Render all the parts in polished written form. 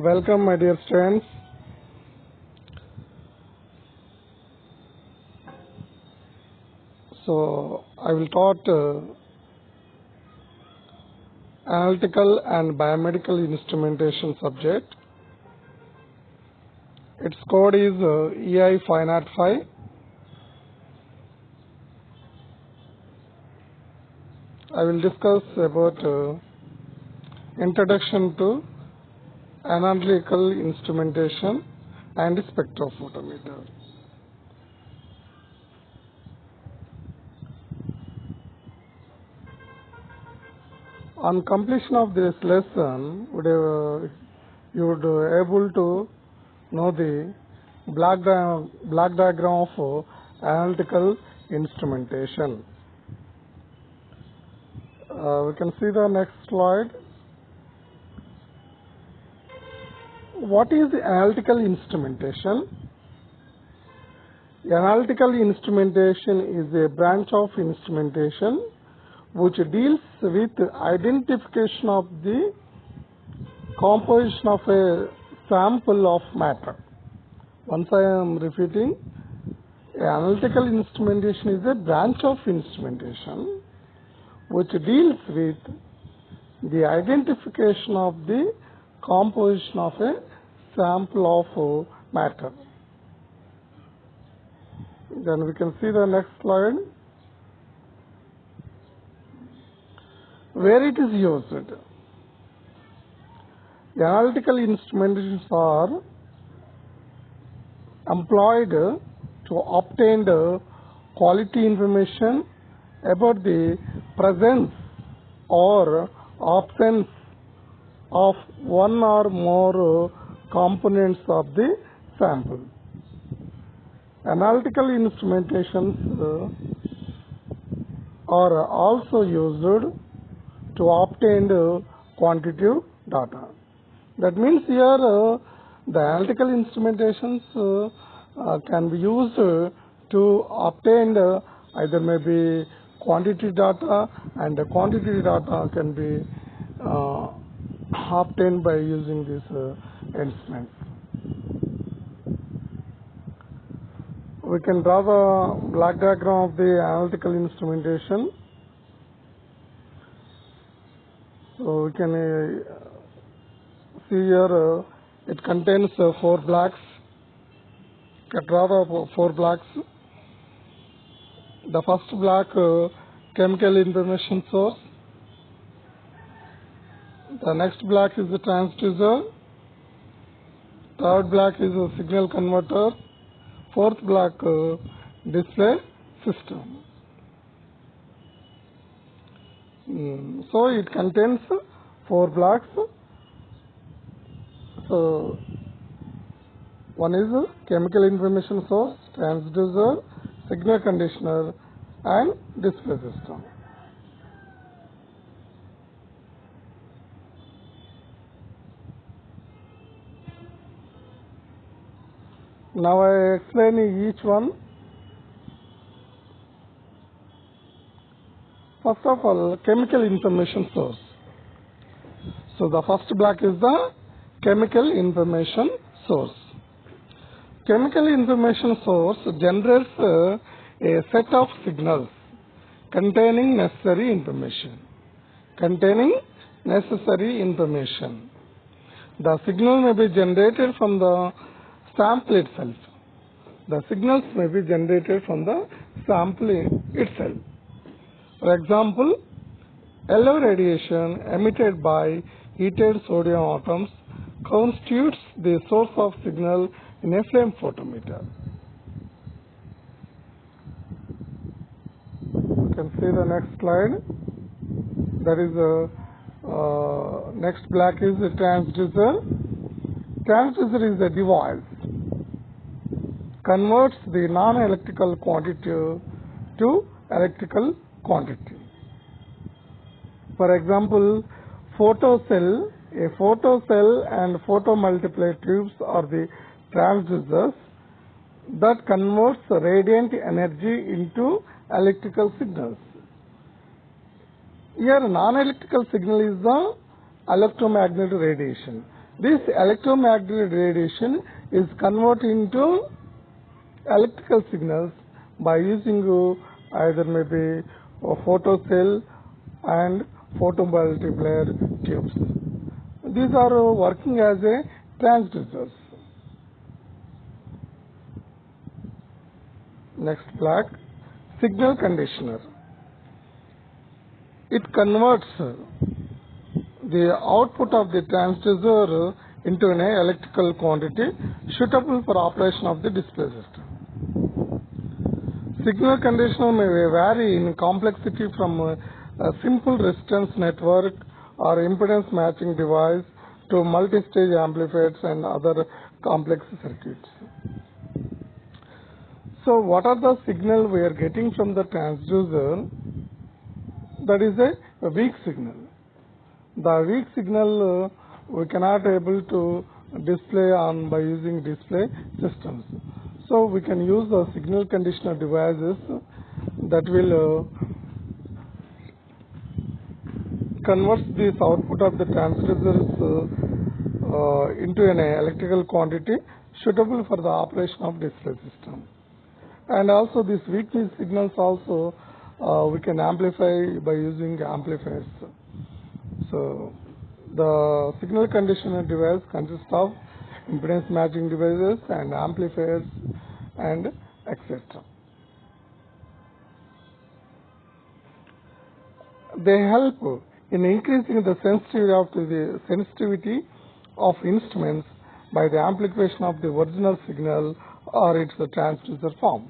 Welcome, my dear students. So, I will taught analytical and biomedical instrumentation subject. Its code is EI 505. I will discuss about introduction to analytical instrumentation and spectrophotometer. On completion of this lesson, you would able to know the block diagram of analytical instrumentation. We can see the next slide. What is the analytical instrumentation? Analytical instrumentation is a branch of instrumentation which deals with identification of the composition of a sample of matter. Once I am repeating, analytical instrumentation is a branch of instrumentation which deals with the identification of the composition of a sample of matter. Then we can see the next slide. Where it is used. The analytical instrumentations are employed to obtain the quality information about the presence or absence of one or more components of the sample. Analytical instrumentations are also used to obtain the quantitative data. That means here the analytical instrumentations can be used to obtain either maybe quantity data, and the quantity data can be obtained by using these instruments. We can draw the block diagram of the analytical instrumentation. So we can see here it contains 4 blocks. You can draw the 4 blocks. The first block, chemical information source. The next block is the transducer. Third block is a signal converter. Fourth block, display system. So it contains 4 blocks. So one is chemical information source, transducer, signal conditioner, and display system. Now I explain each one. First of all, chemical information source. So the first block is the chemical information source. Chemical information source generates a set of signals containing necessary information. The signal may be generated from the sample itself. The signals may be generated from the sample itself. For example, yellow radiation emitted by heated sodium atoms constitutes the source of signal in a flame photometer. You can see the next slide. That is the next block is the transducer. Transducer is a device converts the non-electrical quantity to electrical quantity. For example, photocell, a photocell and photomultiplier tubes are the transducers that converts radiant energy into electrical signals. Here non-electrical signal is the electromagnetic radiation. This electromagnetic radiation is converted into electrical signals by using either maybe a photocell and photomultiplier tubes. These are working as a transducers. Next black, signal conditioner. It converts the output of the transducer into an electrical quantity suitable for operation of the display system. Signal conditioner may vary in complexity from a simple resistance network or impedance matching device to multi-stage amplifiers and other complex circuits. So what are the signal we are getting from the transducer? That is a weak signal. The weak signal we cannot able to display on by using display systems. So we can use the signal conditioner devices that will convert this output of the transducers into an electrical quantity suitable for the operation of display system. And also these weak signals also we can amplify by using amplifiers. So the signal conditioner device consists of impedance matching devices and amplifiers and etc. They help in increasing the sensitivity of instruments by the amplification of the original signal or its transducer form.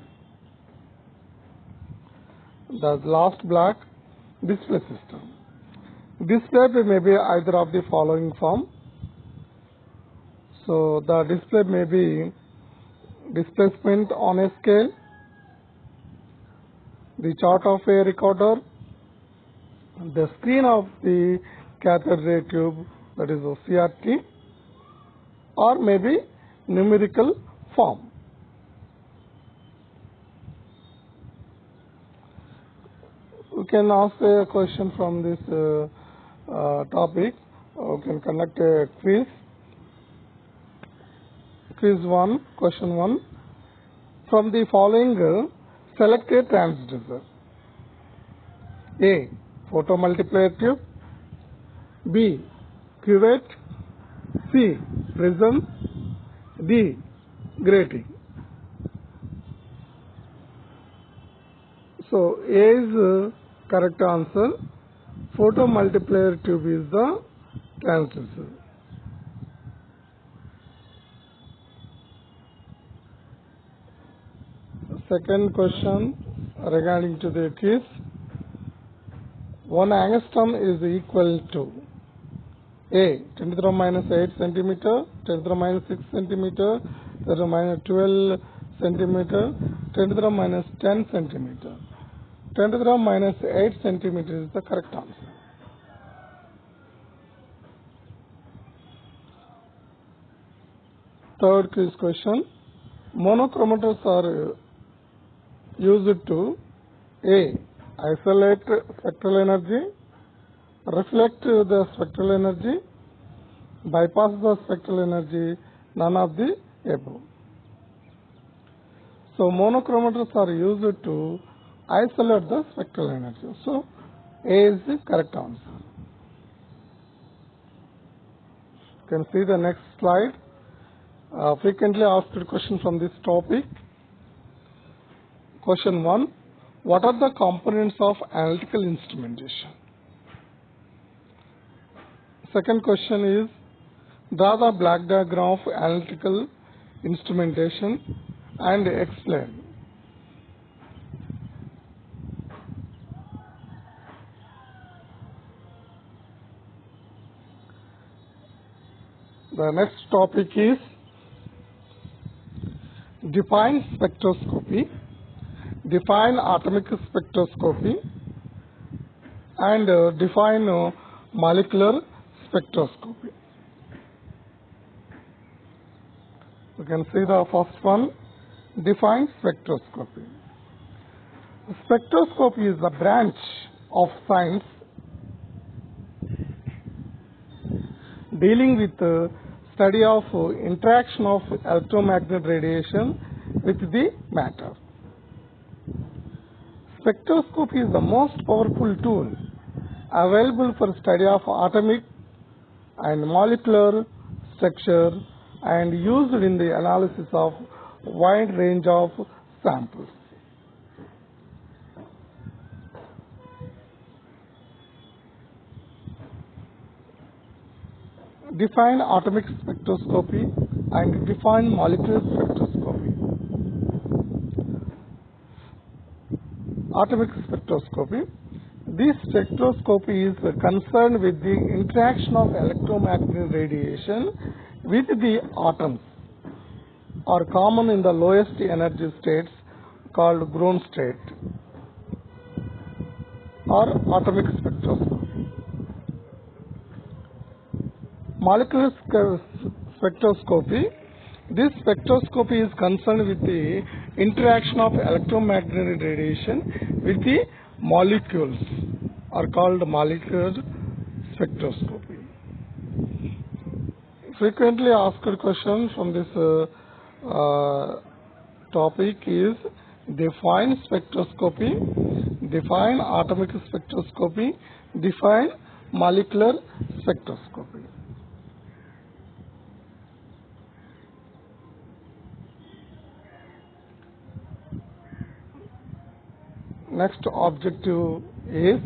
The last block, display system. Display may be either of the following form. So the display may be displacement on a scale, the chart of a recorder, the screen of the cathode ray tube, that is a CRT, or maybe numerical form. We can ask a question from this topic. We can conduct a quiz. Quiz 1, question 1. From the following, select a transducer. A. Photomultiplier tube. B. Cuvette. C. Prism. D. Grating. So A is correct answer. Photomultiplier tube is the transducer. Second question regarding to the quiz. 1 angstrom is equal to A. 10 to the minus 8 centimeter, 10 to the minus 6 centimeter, 10 to the minus 12 centimeter, 10 to the minus 10 centimeter. 10 to the minus 8 centimeter is the correct answer. Third quiz question. Monochromators are used to A. Isolate spectral energy, reflect the spectral energy, bypass the spectral energy, none of the above. So monochromators are used to isolate the spectral energy. So A is the correct answer. You can see the next slide. Frequently asked question from this topic. Question 1. What are the components of analytical instrumentation? Second question is, draw the black diagram of analytical instrumentation and explain. The next topic is define spectroscopy, define atomic spectroscopy, and define molecular spectroscopy. You can see the first one, define spectroscopy. Spectroscopy is a branch of science dealing with study of interaction of electromagnetic radiation with the matter. Spectroscopy is the most powerful tool available for study of atomic and molecular structure and used in the analysis of wide range of samples. Define atomic spectroscopy and define molecular spectroscopy. Atomic spectroscopy. This spectroscopy is concerned with the interaction of electromagnetic radiation with the atoms, are common in the lowest energy states called ground state or atomic spectroscopy. Molecular spectroscopy. This spectroscopy is concerned with the interaction of electromagnetic radiation with the molecules, are called molecular spectroscopy. Frequently asked question from this topic is define spectroscopy, define atomic spectroscopy, define molecular spectroscopy. Next objective is,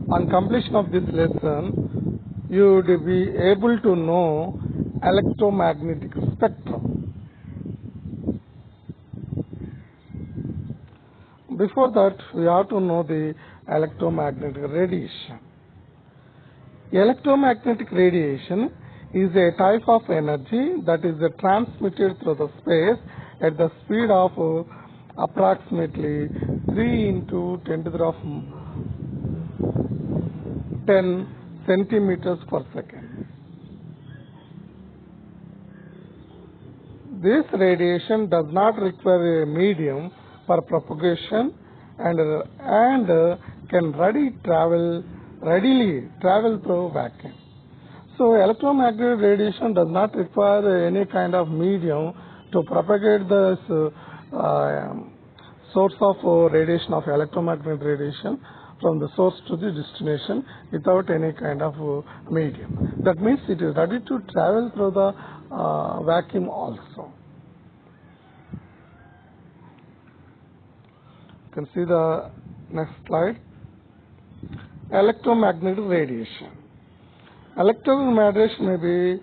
on completion of this lesson, you would be able to know electromagnetic spectrum. Before that, we have to know the electromagnetic radiation. Electromagnetic radiation is a type of energy that is transmitted through the space at the speed of approximately 3 into 10 to the 10 centimeters per second. This radiation does not require a medium for propagation and can readily travel through vacuum. So electromagnetic radiation does not require any kind of medium to propagate the source of radiation of electromagnetic radiation from the source to the destination without any kind of medium. That means it is ready to travel through the vacuum also. You can see the next slide. Electromagnetic radiation. Electromagnetic radiation may be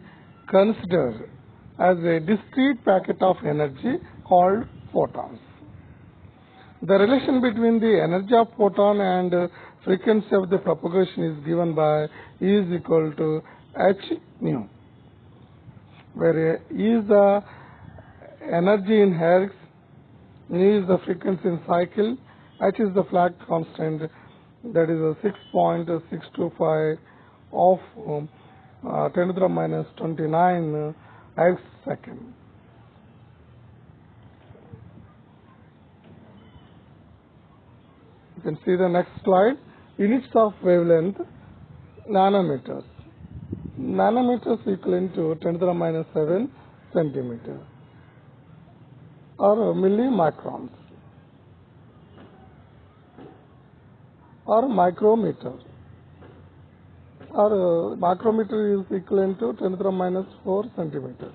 considered as a discrete packet of energy called photons. The relation between the energy of photon and frequency of the propagation is given by E is equal to h nu, where E is the energy in hertz, nu is the frequency in cycle, h is the Planck constant, that is 6.625 of 10 to the minus 29 hertz second. You can see the next slide. Units of wavelength, nanometers. Nanometers equivalent to 10 to the minus 7 centimeter or millimicrons or micrometer, or micrometer is equivalent to 10 to the minus 4 centimeter.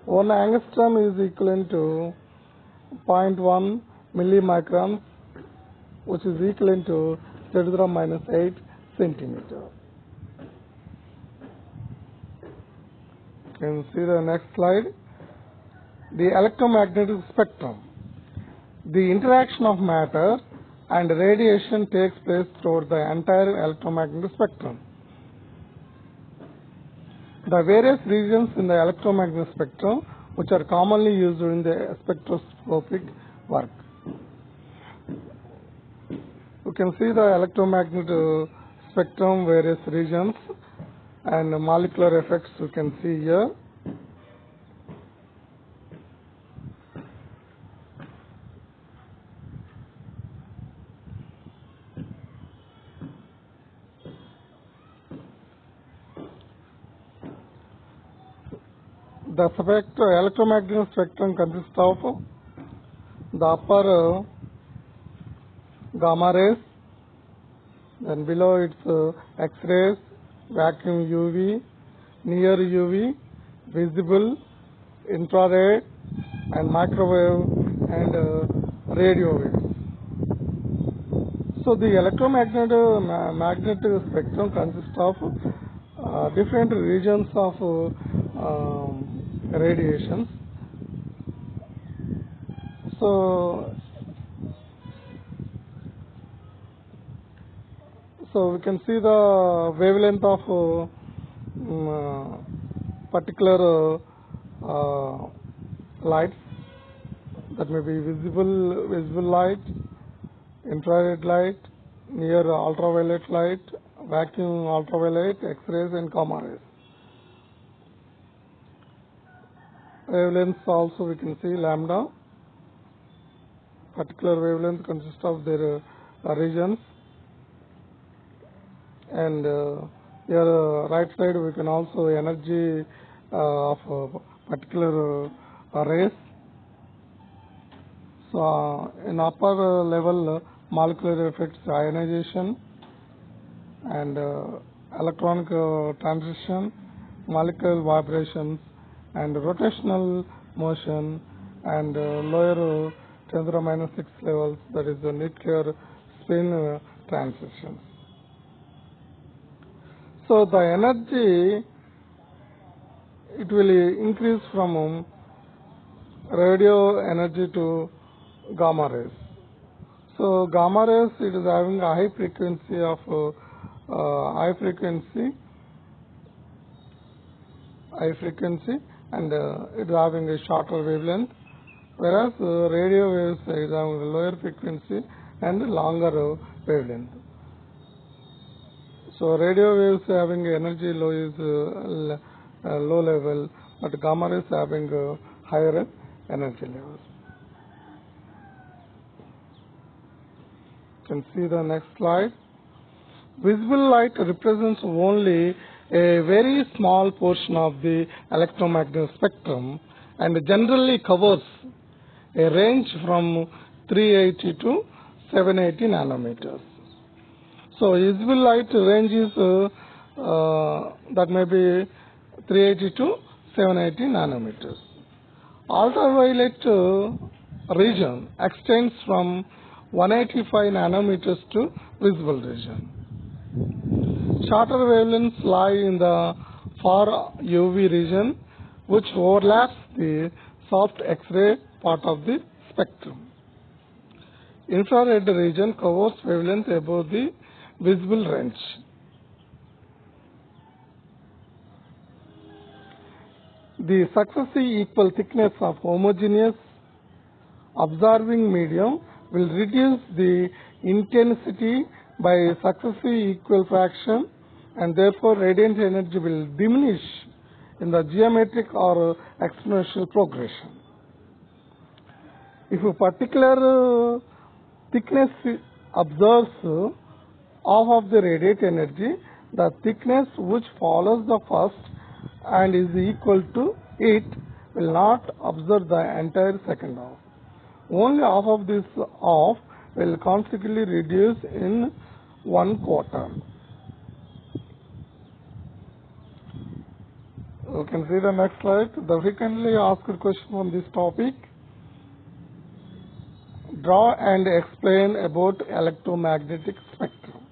1 angstrom is equivalent to 0.1 millimicrons, which is equivalent to 10 to the minus 8 centimeter. You can see the next slide. The electromagnetic spectrum. The interaction of matter and radiation takes place throughout the entire electromagnetic spectrum. The various regions in the electromagnetic spectrum which are commonly used in the spectroscopic work. You can see the electromagnetic spectrum, various regions and molecular effects you can see here. The electromagnetic spectrum consists of the upper gamma rays, then below it's X-rays, vacuum UV, near UV, visible, infrared, and microwave and radio waves. So the magnetic spectrum consists of different regions of radiations. So we can see the wavelength of particular lights, that may be visible light, infrared light, near ultraviolet light, vacuum ultraviolet, X-rays and gamma rays. Wavelengths also we can see lambda. Particular wavelength consists of their regions. And here right side we can also energy of particular rays. So in upper level molecular effects, ionization and electronic transition, molecular vibrations and rotational motion, and lower 10⁻⁶ levels, that is the nuclear spin transitions. So the energy, it will increase from radio energy to gamma rays. So gamma rays, it is having a high frequency and it is having a shorter wavelength, whereas radio waves is having a lower frequency and longer wavelength. So radio waves having energy low is low level, but gamma rays having higher energy levels. You can see the next slide. Visible light represents only a very small portion of the electromagnetic spectrum and generally covers a range from 380 to 780 nanometers. So visible light range is that may be 380 to 780 nanometers. Ultraviolet region extends from 185 nanometers to visible region. Shorter wavelengths lie in the far UV region, which overlaps the soft X-ray part of the spectrum. Infrared region covers wavelength above the visible range. The successive equal thickness of homogeneous observing medium will reduce the intensity by successive equal fraction, and therefore radiant energy will diminish in the geometric or exponential progression. If a particular thickness observes half of the radiant energy, the thickness which follows the first and is equal to it will not observe the entire second half. Only half of this half will consequently reduce in 1/4. You can see the next slide. The frequently asked question on this topic. Draw and explain about electromagnetic spectrum.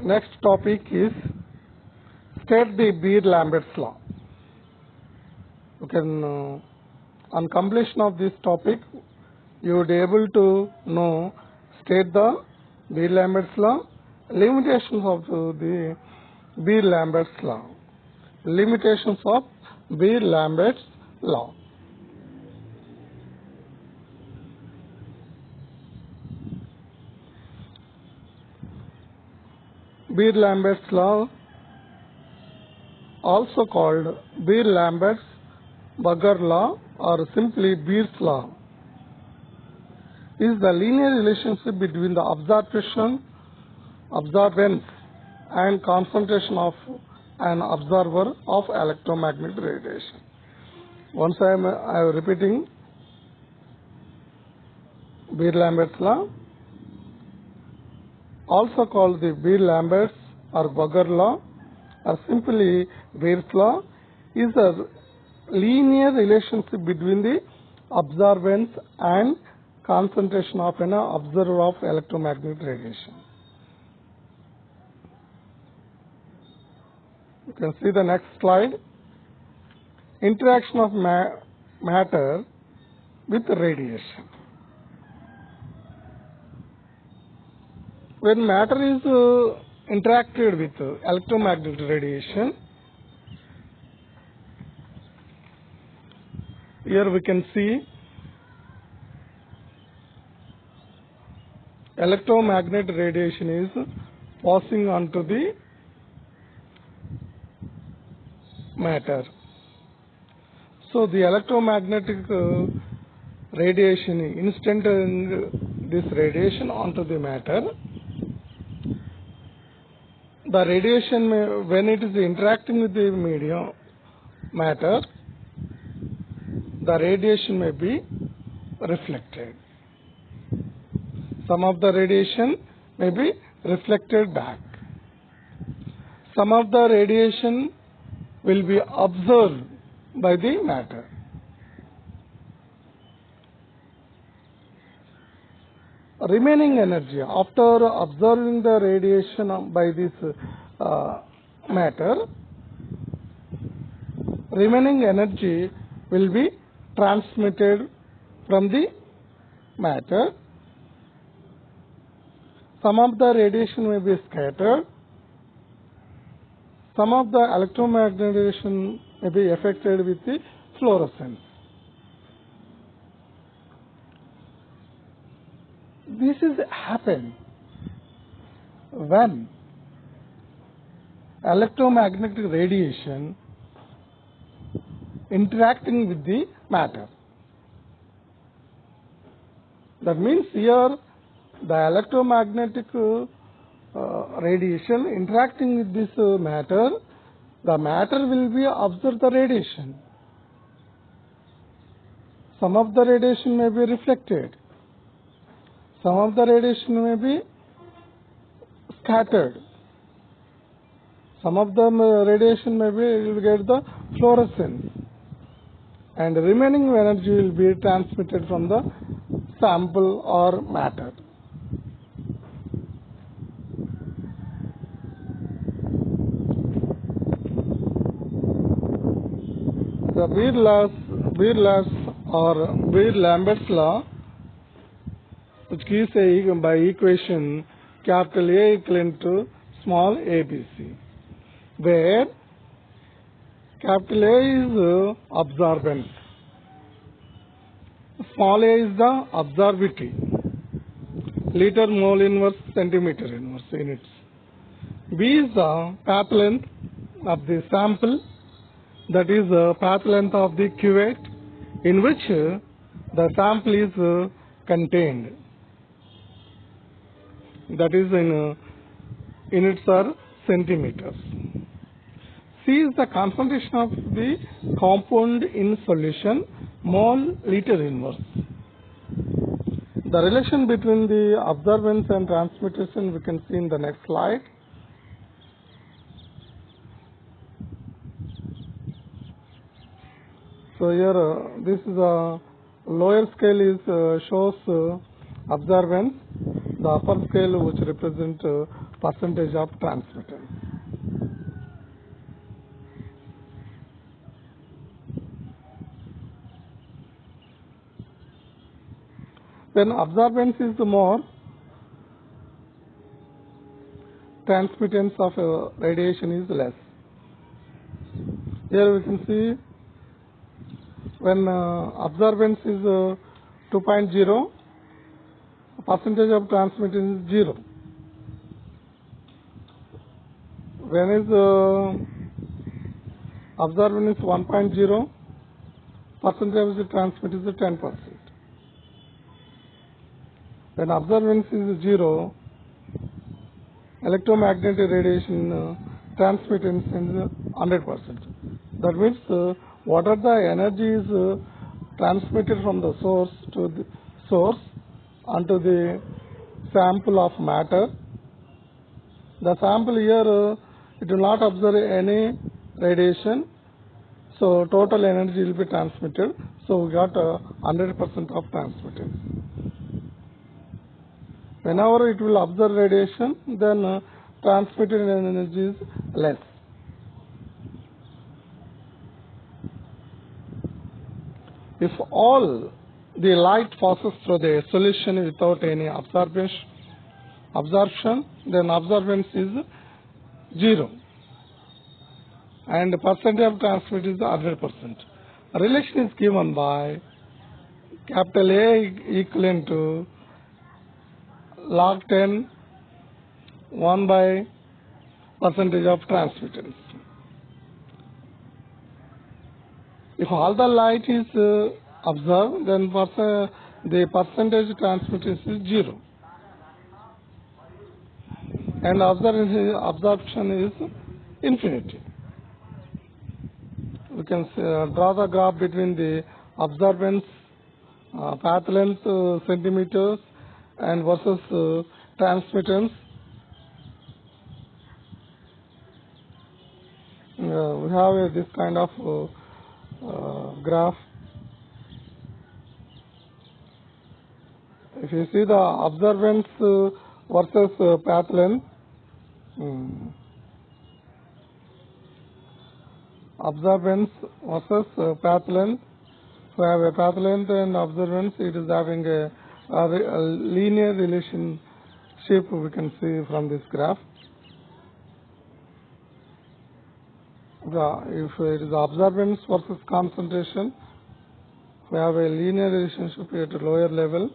Next topic is state the Beer-Lambert's law. You can, on completion of this topic, you would be able to know, state the Beer-Lambert's law, limitations of the Beer-Lambert's law. Limitations of Beer-Lambert's law. Beer-Lambert's law, also called Beer-Lambert's Burger law or simply Beer's law, is the linear relationship between the absorbance and concentration of an observer of electromagnetic radiation. Once I am repeating Beer-Lambert's law, also called the Beer-Lambert's or Boger law, or simply Beer's law, is a linear relationship between the absorbance and concentration of an observer of electromagnetic radiation. You can see the next slide. Interaction of matter with radiation. When matter is interacted with electromagnetic radiation, here we can see electromagnetic radiation is passing onto the matter. So the electromagnetic radiation instanting this radiation onto the matter. The radiation when it is interacting with the medium matter, the radiation may be reflected. Some of the radiation may be reflected back. Some of the radiation will be observed by the matter. Remaining energy after observing the radiation by this matter, remaining energy will be transmitted from the matter. Some of the radiation may be scattered. Some of the electromagnetic radiation may be affected with the fluorescence. This is happen when electromagnetic radiation interacting with the matter. That means here the electromagnetic radiation interacting with this matter, the matter will be observe the radiation. Some of the radiation may be reflected. Some of the radiation may be scattered. Some of the radiation may be will get the fluorescence, and the remaining energy will be transmitted from the sample or matter. The Beer-Lambert's or Beer-Lambert's law, which gives by equation capital A equivalent to small ABC, where capital A is absorbance, small a is the absorptivity, liter mole inverse centimeter inverse units. B is the path length of the sample, that is the path length of the cuvette in which the sample is contained. That is in units are centimeters. C is the concentration of the compound in solution, mole liter inverse. The relation between the absorbance and transmutation we can see in the next slide. So here this is a lower scale is shows absorbance, the upper scale which represent percentage of transmittance. When absorbance is more, transmittance of radiation is less. Here we can see when absorbance is 2.0, percentage of transmittance is 0. When is absorbance is 1.0, percentage of the transmit is 10%. When observance is 0, electromagnetic radiation transmittance is 100%. That means what are the energies transmitted from the source to the source onto the sample of matter. The sample here, it will not observe any radiation, so total energy will be transmitted. So we got 100% of transmittance. Whenever it will observe radiation, then transmitted energy is less. If all the light passes through the solution without any absorption, then absorbance is 0. And the percentage of transmit is 100%. A relation is given by capital A equivalent to log 10 1 by percentage of transmittance. If all the light is observed, then the percentage transmittance is 0. And absorption is infinity. We can draw the graph between the absorbance path length centimeters and versus transmittance. We have this kind of graph. If you see the observance versus path length, observance versus path length. So I have a path length and observance. It is having a linear relationship. We can see from this graph. If it is observance versus concentration, we have a linear relationship at a lower level,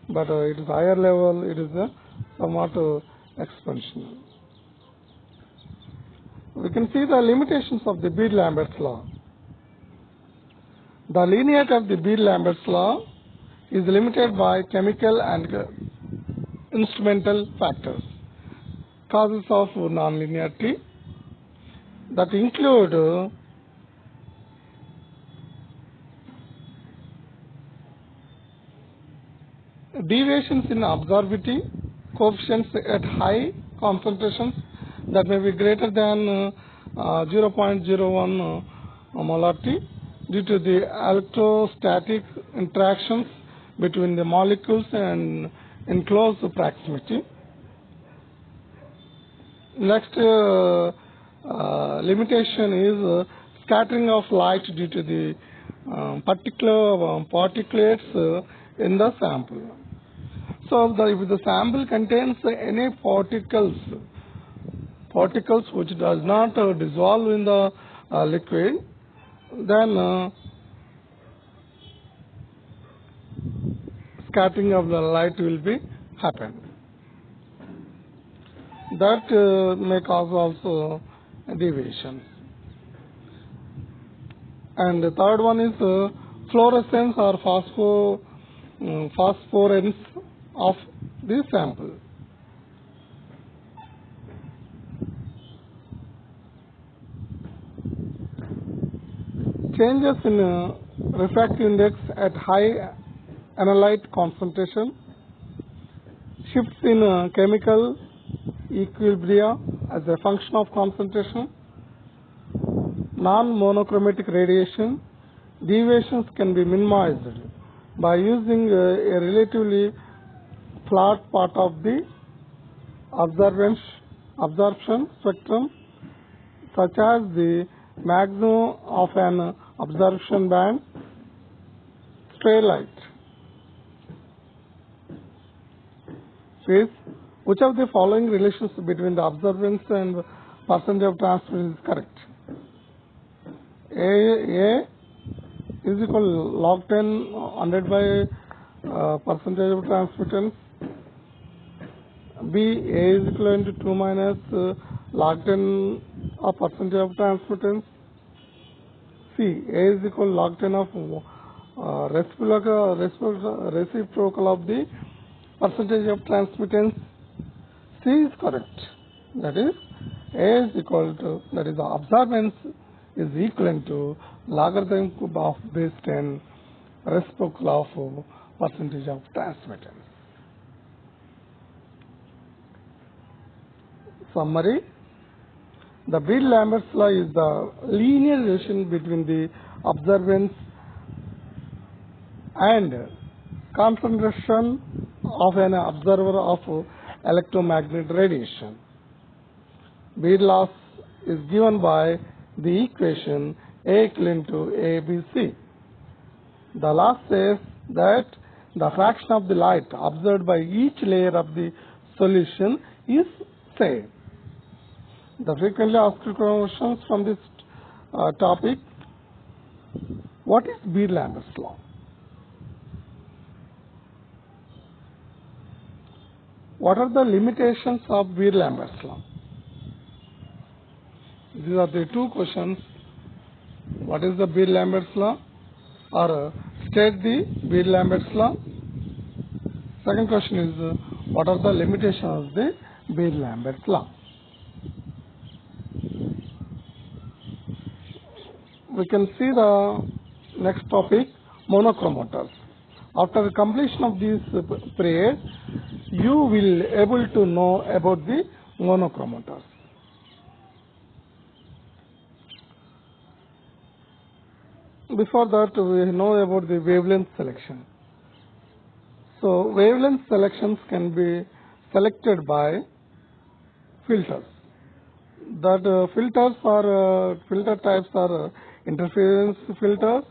but it is higher level. It is somewhat exponential. We can see the limitations of the Beer-Lambert's law. The linearity of the Beer-Lambert's law is limited by chemical and instrumental factors. Causes of nonlinearity that include deviations in absorptivity, coefficients at high concentrations that may be greater than 0.01 molarity due to the electrostatic interactions between the molecules and in close proximity. Next limitation is scattering of light due to the particular particulates in the sample. So if the sample contains any particles which does not dissolve in the liquid, then scattering of the light will be happen. That may cause also deviations. And the third one is fluorescence or phosphorence of the sample. Changes in refractive index at high analyte concentration, shifts in chemical equilibria as a function of concentration, non-monochromatic radiation, deviations can be minimized by using a relatively flat part of the absorption spectrum, such as the maximum of an absorption band, stray light. Says, which of the following relations between the observance and percentage of transmittance is correct? A is equal to log 10 100 by percentage of transmittance. B, A is equivalent to 2 minus log 10 of percentage of transmittance. C, A is equal to log 10 of reciprocal of the percentage of transmittance? C is correct. That is, A is equal to, that is the absorbance is equivalent to logarithm cube of base 10 reciprocal of percentage of transmittance. Summary: the Beer-Lambert's law is the linear relation between the absorbance and concentration of an observer of electromagnetic radiation. Beer loss is given by the equation A equivalent to ABC. The law says that the fraction of the light observed by each layer of the solution is same. The frequently asked questions from this topic: what is Beer-Lambert's law? What are the limitations of Beer-Lambert's law? These are the two questions. What is the Beer-Lambert's law? Or state the Beer-Lambert's law. Second question is, what are the limitations of the Beer-Lambert's law? We can see the next topic, monochromotors. After the completion of this period, you will able to know about the monochromotors. Before that, we know about the wavelength selection. So wavelength selections can be selected by filters. That filter types are interference filters,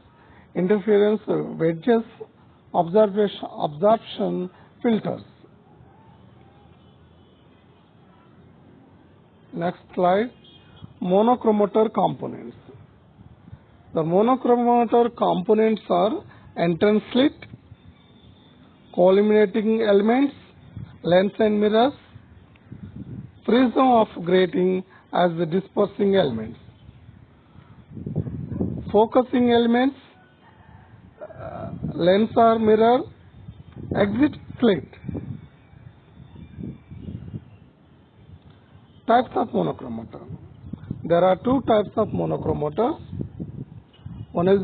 interference wedges, absorption filters. Next slide, monochromator components. The monochromator components are entrance slit, collimating elements, lens and mirrors, prism of grating as the dispersing elements, focusing elements, lens or mirror, exit slit. Types of monochromator. There are two types of monochromotors. One is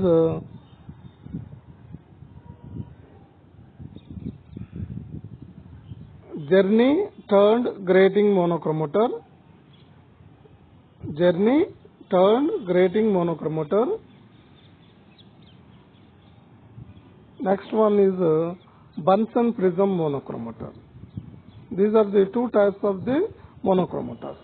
journey turned grating monochromator. Journey turned grating monochromator. Next one is Bunsen prism monochromator. These are the two types of the monochromotors.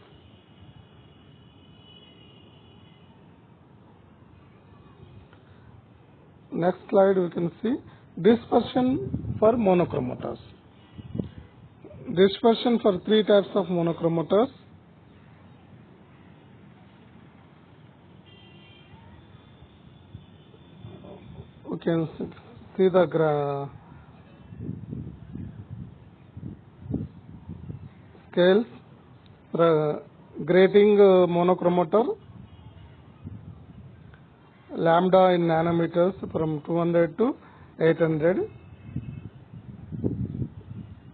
Next slide we can see dispersion for monochromotors. Dispersion for three types of monochromotors. We can see the scales. Grating monochromator, lambda in nanometers from 200 to 800,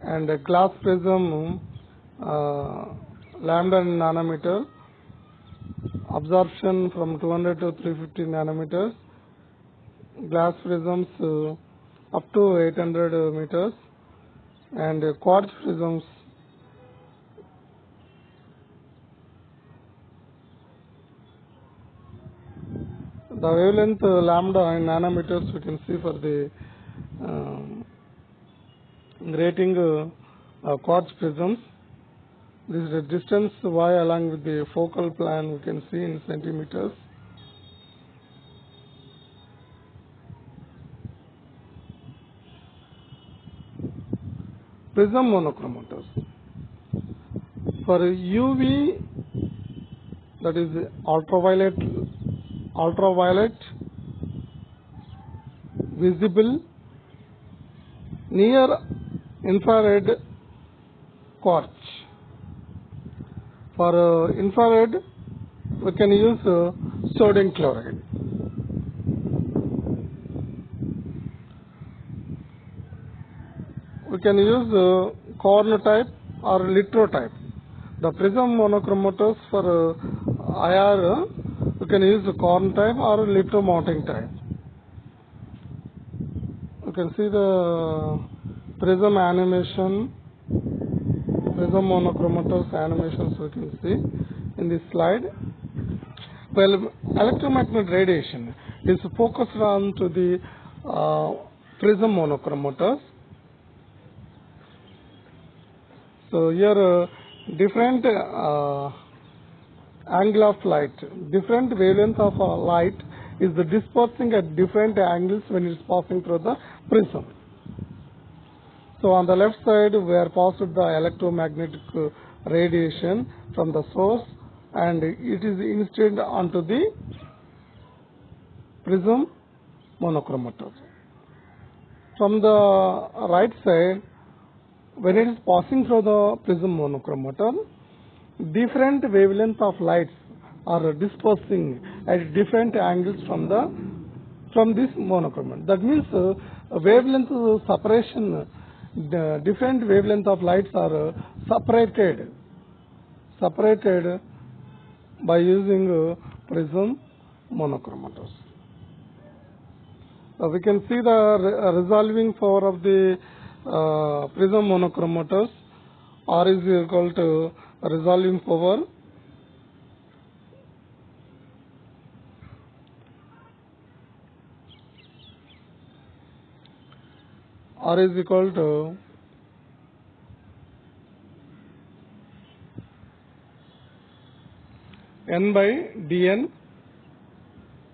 and a glass prism lambda in nanometer, absorption from 200 to 350 nanometers, glass prisms up to 800 meters, and quartz prisms the wavelength lambda in nanometers we can see for the grating quartz prisms. This is the distance y along with the focal plane we can see in centimeters. Prism monochromators. For UV, that is ultraviolet, visible, near infrared quartz. For infrared, we can use sodium chloride. we can use corn type or litro type. The prism monochromators for IR, we can use corn type or litro mounting type. You can see the prism animation, prism monochromators animations we can see in this slide. Well, electromagnetic radiation is focused on to the prism monochromators. So here different angle of light, different wavelength of light is dispersing at different angles when it is passing through the prism. So on the left side we are passed the electromagnetic radiation from the source, and it is incident onto the prism monochromator. From the right side, when it is passing through the prism monochromator, different wavelength of lights are dispersing at different angles from this monochromator. That means wavelength separation, different wavelength of lights are separated by using prism monochromators. We can see the resolving power of the prism monochromators. R is equal to resolving power R is equal to N by Dn,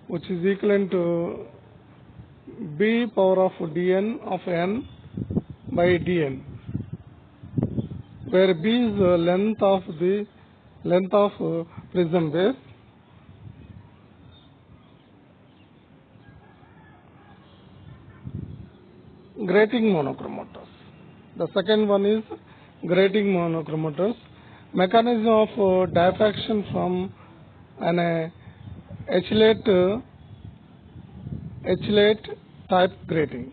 which is equivalent to B power of Dn of N by Dn, where B is the length of prism base, grating monochromators. The second one is grating monochromators. Mechanism of diffraction from an H-late type grating.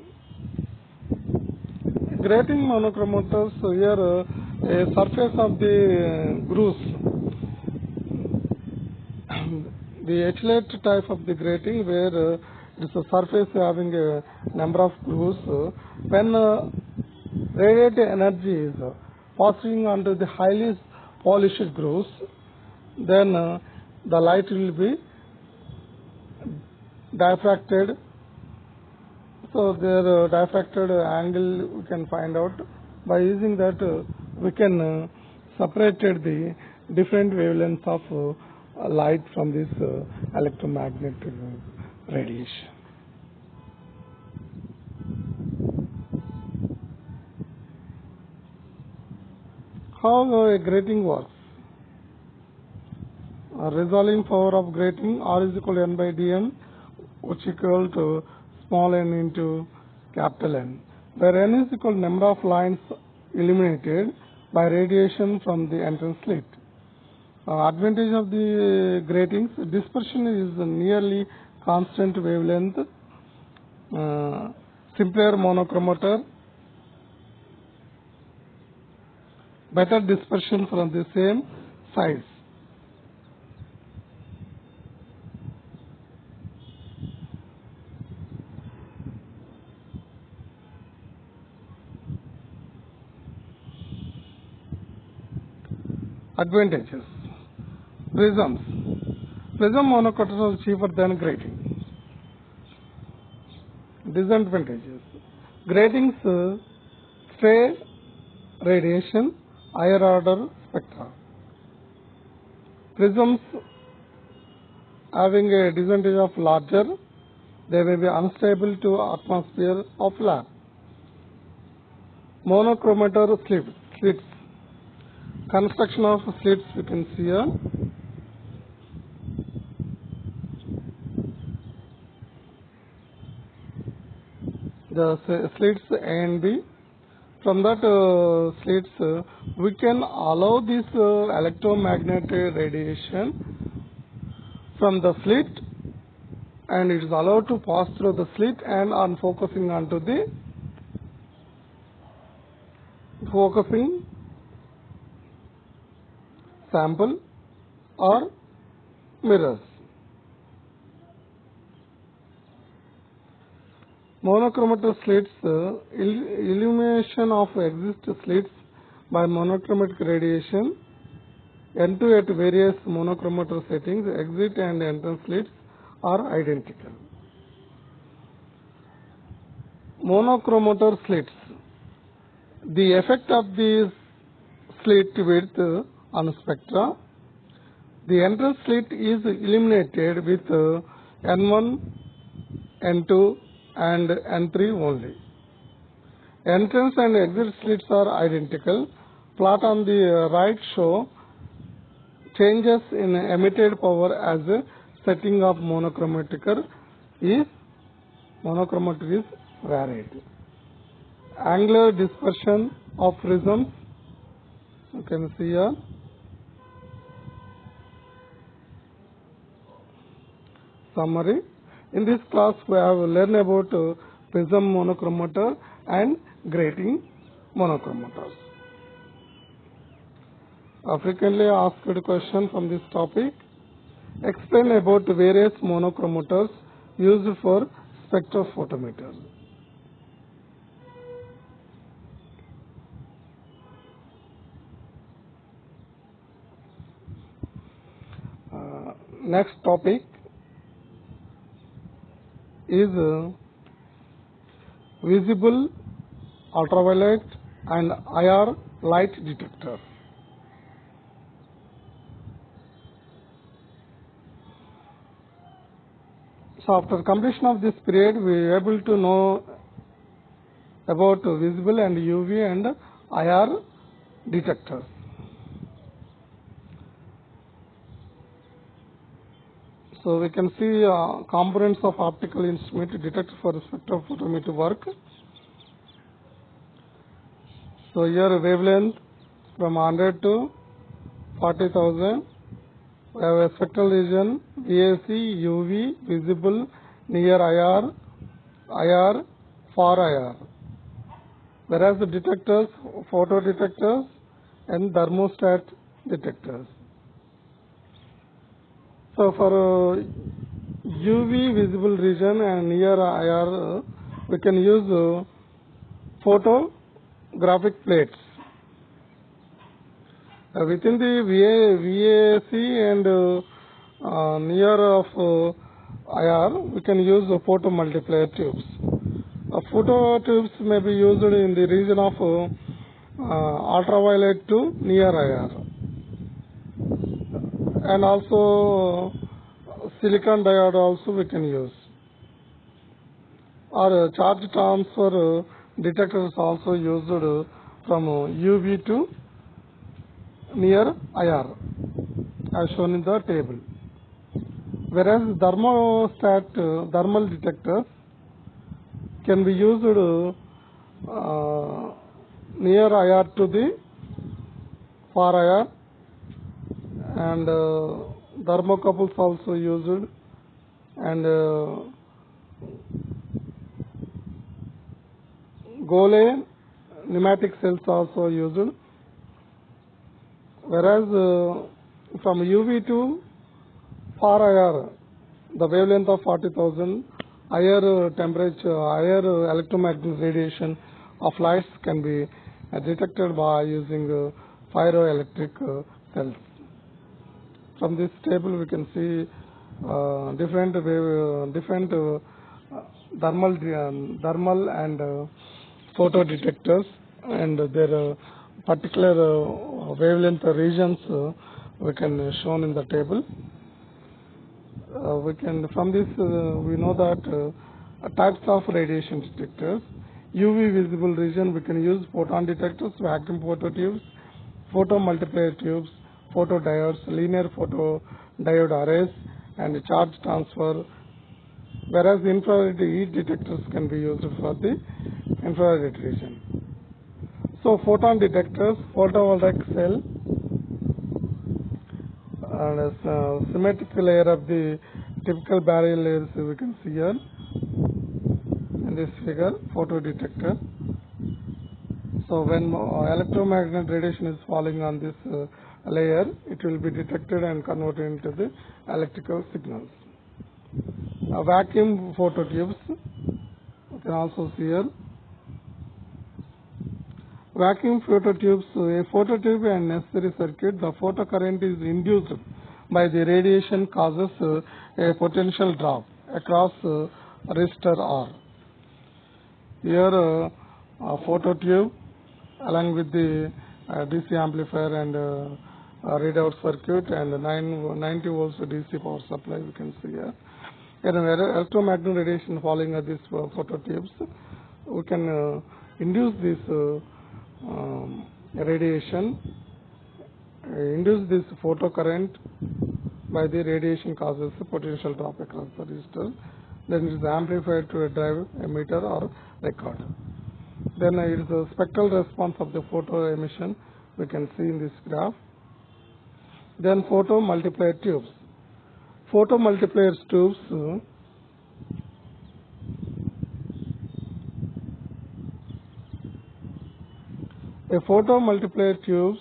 Grating monochromators, here a surface of the grooves. The H-late type of the grating, where it's a surface having a number of grooves. When radiated energy is passing onto the highly polished grooves, then the light will be diffracted. So their diffracted angle we can find out. By using that, we can separate the different wavelengths of light from this electromagnetic radiation. How a grating works? Resolving power of grating, R is equal to N by Dm, which is equal to small n into capital N, where n is equal to number of lines illuminated by radiation from the entrance slit. Advantage of the gratings, dispersion is nearly constant wavelength, simpler monochromator, better dispersion from the same size. Advantages. Prisms. Prism monochromators are cheaper than grating. Disadvantages. Gratings stray radiation, higher order spectra. Prisms having a disadvantage of larger, they may be unstable to atmosphere of lab. Monochromator slits. Construction of slits we can see here. The slits A and B. From that slits, we can allow this electromagnetic radiation from the slit, and it is allowed to pass through the slit and on focusing onto the focusing sample or mirrors. Monochromatic slits, illumination of exist slits by monochromatic radiation. N2 at various monochromatic settings, exit and entrance slits are identical. Monochromatic slits. The effect of the slit width on spectra. The entrance slit is illuminated with N1, N2 and N3 only. Entrance and exit slits are identical. Plot on the right show changes in emitted power as a setting of monochromatic is varied. Angular dispersion of prisms, you can see here. Summary. In this class we have learned about prism monochromator and grating monochromators. A frequently asked question from this topic. Explain about various monochromators used for spectrophotometer. Next topic is visible, ultraviolet and IR light detector. So after completion of this period, we are able to know about visible and UV and IR detectors. So we can see components of optical instrument detector for spectrophotometer work. So here wavelength from 100 to 40,000. We have a spectral region VAC, UV, visible, near IR, IR, far IR. Whereas the detectors, photo detectors and thermostat detectors. So for UV visible region and near IR, we can use photographic plates. Within the VAC and near of IR, we can use photo multiplier tubes. Photo tubes may be used in the region of ultraviolet to near IR. And also silicon diode also we can use. Or charge transfer detectors also used from UV to near IR as shown in the table. Whereas thermal detectors can be used near IR to the far IR, and thermocouples also used, and Gole pneumatic cells also used. Whereas from UV to far IR, the wavelength of 40,000, higher temperature, higher electromagnetic radiation of lights can be detected by using pyroelectric cells. From this table we can see different thermal and photo detectors and their particular wavelength regions we can shown in the table. We can from this we know that types of radiation detectors. UV visible region we can use photon detectors, vacuum photo tubes, photo multiplier tubes, photo diodes, linear photo diode arrays, and charge transfer. Whereas infrared heat detectors can be used for the infrared region. So photon detectors, photovoltaic cell, and a symmetric layer of the typical barrier layers we can see here in this figure, photo detector. So when electromagnetic radiation is falling on this layer, it will be detected and converted into the electrical signals. Vacuum phototubes, you can also see here. Vacuum phototubes, a phototube and necessary circuit, the photocurrent is induced by the radiation causes a potential drop across resistor R. Here a phototube along with the DC amplifier and readout circuit and 90 volts DC power supply, we can see here. And electromagnetic radiation falling at these phototubes, we can induce this radiation, induce this photocurrent by the radiation causes a potential drop across the resistor. Then it is amplified to a drive emitter or recorder. Then it is the spectral response of the photo emission, we can see in this graph. Then photo multiplier tubes. Photo multiplier tubes a photo multiplier tubes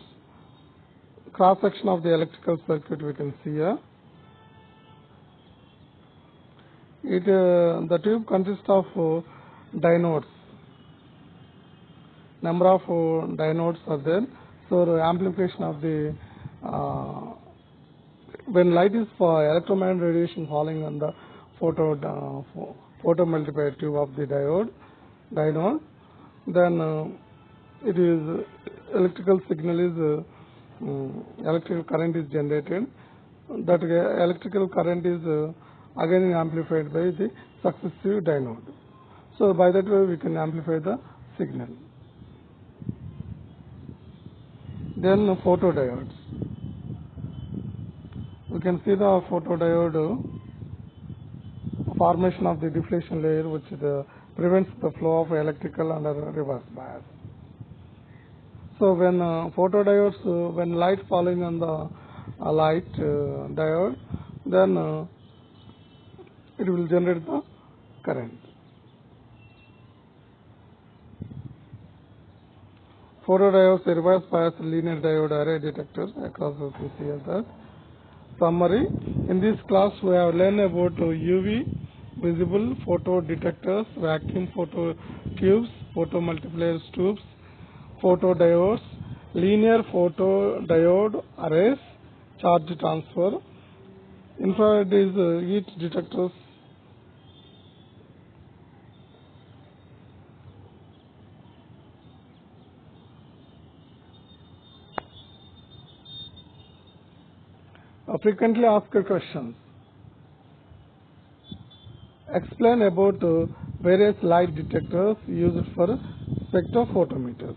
cross section of the electrical circuit, we can see here. The tube consists of diodes. Number of diodes are there. So the amplification of the when light is for electromagnetic radiation falling on the photo multiplier tube of the diode, then it is electrical signal is electrical current is generated. That electrical current is again amplified by the successive diode. So by that way we can amplify the signal. Then photodiodes. We can see the photodiode formation of the deflection layer, which prevents the flow of electrical and reverse bias. So when photodiodes, when light falling on the light diode, then it will generate the current. Photodiodes, a reverse bias linear diode array detector across the CCS. Summary: in this class we have learned about UV visible photo detectors, vacuum photo tubes, photo multiplier tubes, photodiodes, linear photodiode arrays, charge transfer. Infrared is heat detectors. Frequently asked questions. Explain about various light detectors used for spectrophotometers.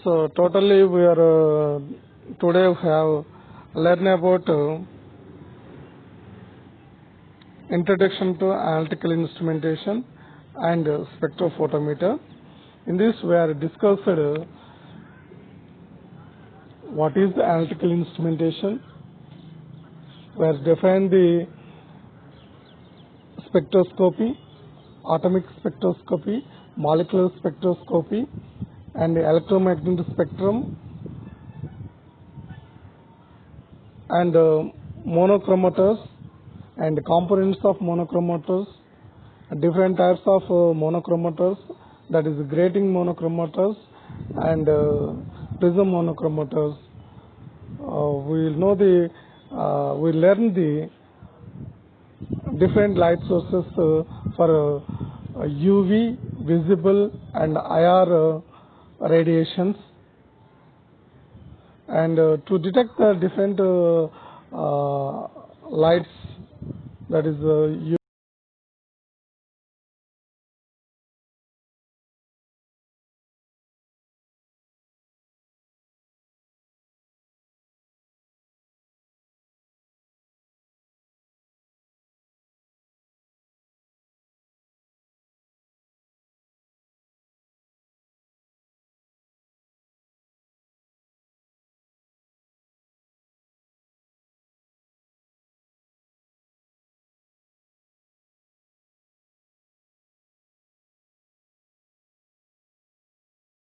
So totally we are today we have learned about introduction to analytical instrumentation and spectrophotometer. In this we are discussed what is the analytical instrumentation. We have defined the spectroscopy, atomic spectroscopy, molecular spectroscopy, and the electromagnetic spectrum, and monochromators and components of monochromators, different types of monochromators, that is grating monochromators and prism monochromators. We learn the different light sources for UV, visible and IR radiations, and to detect the different lights, that is